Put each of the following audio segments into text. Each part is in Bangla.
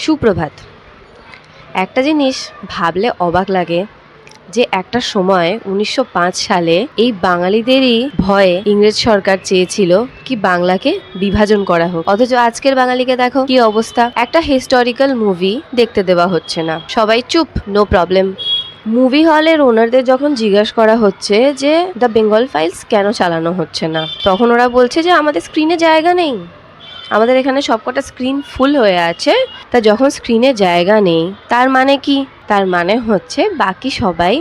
সুপ্রভাত। একটা জিনিস ভাবলে অবাক লাগে যে একটা সময় ১৯০৫ সালে এই বাঙালিদেরই ভয়ে ইংরেজ সরকার চেয়েছিল কি বাংলাকে বিভাজন করা হোক, অথচ আজকের বাঙালিকে দেখো কি অবস্থা। একটা হিস্টোরিক্যাল মুভি দেখতে দেওয়া হচ্ছে না, সবাই চুপ, নো প্রবলেম। মুভি হলের ওনারদের যখন জিজ্ঞাসা করা হচ্ছে যে দ্য বেঙ্গল ফাইলস কেন চালানো হচ্ছে না, তখন ওরা বলছে যে আমাদের স্ক্রিনে জায়গা নেই, আমাদের এখানে সবকটা স্ক্রিন ফুল হয়ে আছে। তা যখন স্ক্রিনে জায়গা নেই তার মানে কি? তার মানে হচ্ছে বাকি সবাই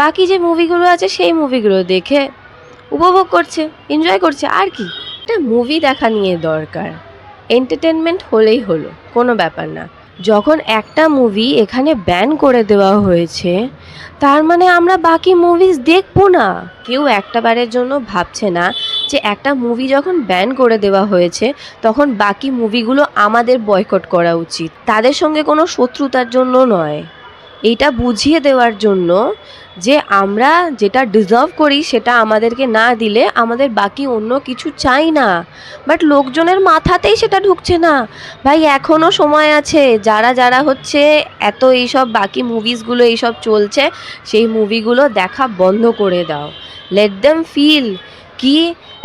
বাকি যে মুভিগুলো আছে সেই মুভিগুলো দেখে উপভোগ করছে, এনজয় করছে। আর কি, একটা মুভি দেখা নিয়ে দরকার, এন্টারটেনমেন্ট হলেই হলো, কোনো ব্যাপার না। যখন একটা মুভি এখানে ব্যান করে দেওয়া হয়েছে তার মানে আমরা বাকি মুভিজ দেখবো না। কেউ একটা বারের জন্য ভাবছে না যে একটা মুভি যখন ব্যান করে দেওয়া হয়েছে তখন বাকি মুভিগুলো আমাদের বয়কট করা উচিত। তাদের সঙ্গে কোনো শত্রুতার জন্য নয়, এইটা বুঝিয়ে দেওয়ার জন্য যে আমরা যেটা ডিজার্ভ করি সেটা আমাদেরকে না দিলে আমাদের বাকি অন্য কিছু চাই না। বাট লোকজনের মাথাতেই সেটা ঢুকছে না। ভাই এখনও সময় আছে, যারা যারা হচ্ছে এত এইসব বাকি মুভিসগুলো এইসব চলছে সেই মুভিগুলো দেখা বন্ধ করে দাও। লেট দেম ফিল কি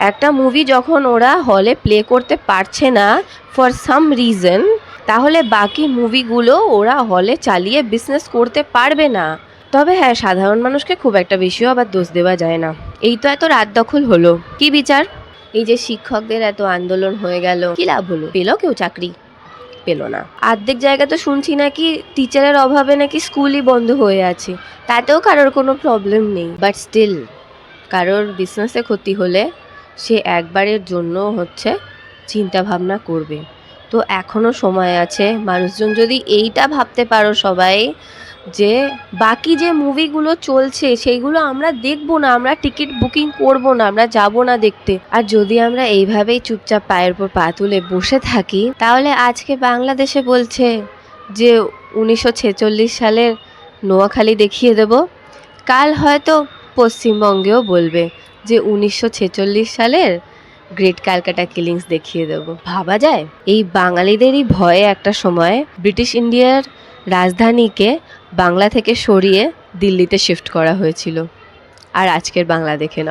একটা মুভি যখন ওরা হলে প্লে করতে পারছে না ফর সাম রিজন, তাহলে বাকি মুভিগুলো ওরা হলে চালিয়ে বিজনেস করতে পারবে না। তবে হ্যাঁ, সাধারণ মানুষকে খুব একটা বেশিও আবার দোষ দেওয়া যায় না। এই তো এত রাত দখল হলো, কি বিচার? এই যে শিক্ষকদের এত আন্দোলন হয়ে গেল, কি লাভ হলো? পেলো কেউ চাকরি? পেলো না। অর্ধেক জায়গা তো শুনছি নাকি টিচারের অভাবে নাকি স্কুলই বন্ধ হয়ে আছে, তাতেও কারোর কোনো প্রবলেম নেই। বাট স্টিল কারোর বিজনেসে ক্ষতি হলে সে একবারের জন্য হচ্ছে চিন্তা ভাবনা করবে। তো এখনও সময় আছে, মানুষজন যদি এইটা ভাবতে পারো সবাই যে বাকি যে মুভিগুলো চলছে সেইগুলো আমরা দেখবো না, আমরা টিকিট বুকিং করবো না, আমরা যাবো না দেখতে। আর যদি আমরা এইভাবেই চুপচাপ পায়ের উপর পা তুলে বসে থাকি তাহলে আজকে বাংলাদেশে বলছে যে ১৯৪৬ সালের নোয়াখালী দেখিয়ে দেব, কাল হয়তো পশ্চিমবঙ্গেও বলবে যে ১৯৪৬ সালের গ্রেট ক্যালকাটা কিলিংস দেখিয়ে দেব। ভাবা যায়? এই বাঙালিদেরই ভয়ে একটা সময় ব্রিটিশ ইন্ডিয়ার রাজধানীকে বাংলা থেকে সরিয়ে দিল্লিতে শিফট করা হয়েছিল। আর আজকের বাংলা দেখে নাও।